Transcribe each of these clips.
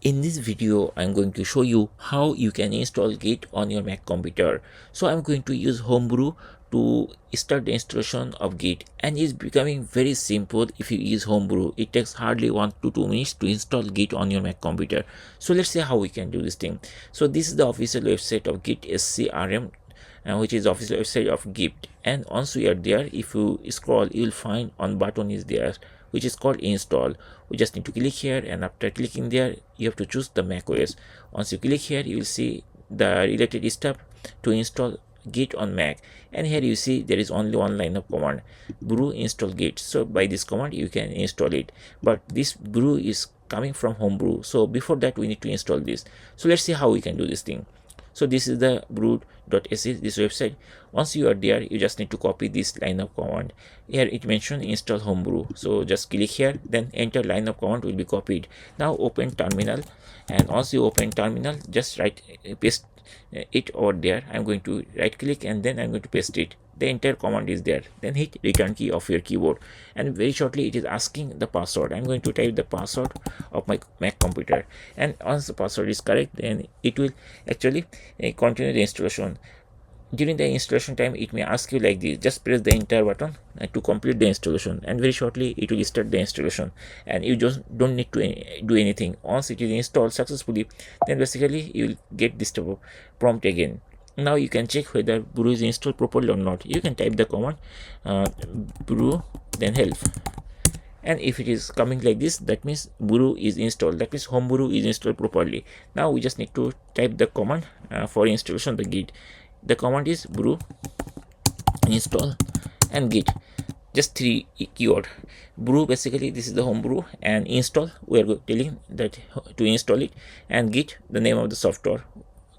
In this video, I'm going to show you how you can install Git on your Mac computer. So I'm going to use Homebrew to start the installation of Git, and it's becoming very simple if you use Homebrew. It takes hardly 1 to 2 minutes to install Git on your Mac computer. So let's see how we can do this thing. So this is the official website of Git SCRM, which is the official website of Git. And once we are there, if you scroll, you'll find on button is there which is called install. We just need to click here, and after clicking there, you have to choose the Mac OS. Once you click here, you will see the related step to install Git on Mac, and here you see there is only one line of command, brew install Git. So by this command you can install it, but this brew is coming from Homebrew, so before that we need to install this. So let's see how we can do this thing. So this is the brew.sh, this website. Once you are there, you just need to copy this line of command. Here it mentioned install Homebrew, so just click here, then enter line of command will be copied. Now open terminal, and once you open terminal, just paste it over there. I'm going to right click, and then I'm going to paste it. The entire command is there. Then hit return key of your keyboard, and very shortly it is asking the password. I'm going to type the password of my Mac computer, and once the password is correct, then it will actually continue the installation. During the installation time, it may ask you like this: just press the enter button to complete the installation, and very shortly it will start the installation, and you just don't need to do anything. Once it is installed successfully, then basically you will get this type of prompt again. Now you can check whether brew is installed properly or not. You can type the command brew then help, and if it is coming like this, that means brew is installed, that means Homebrew is installed properly. Now we just need to type the command for installation the Git. The command is brew install and Git, just 3 keyword. Brew, basically this is the Homebrew, and install, we are telling that to install it, and Git, the name of the software,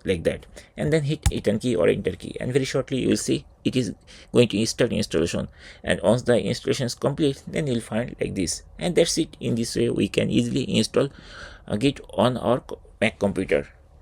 like that, and then hit return key or enter key, and very shortly you will see it is going to start installation. And once the installation is complete, then you'll find like this, and that's it. In this way we can easily install Git on our Mac computer.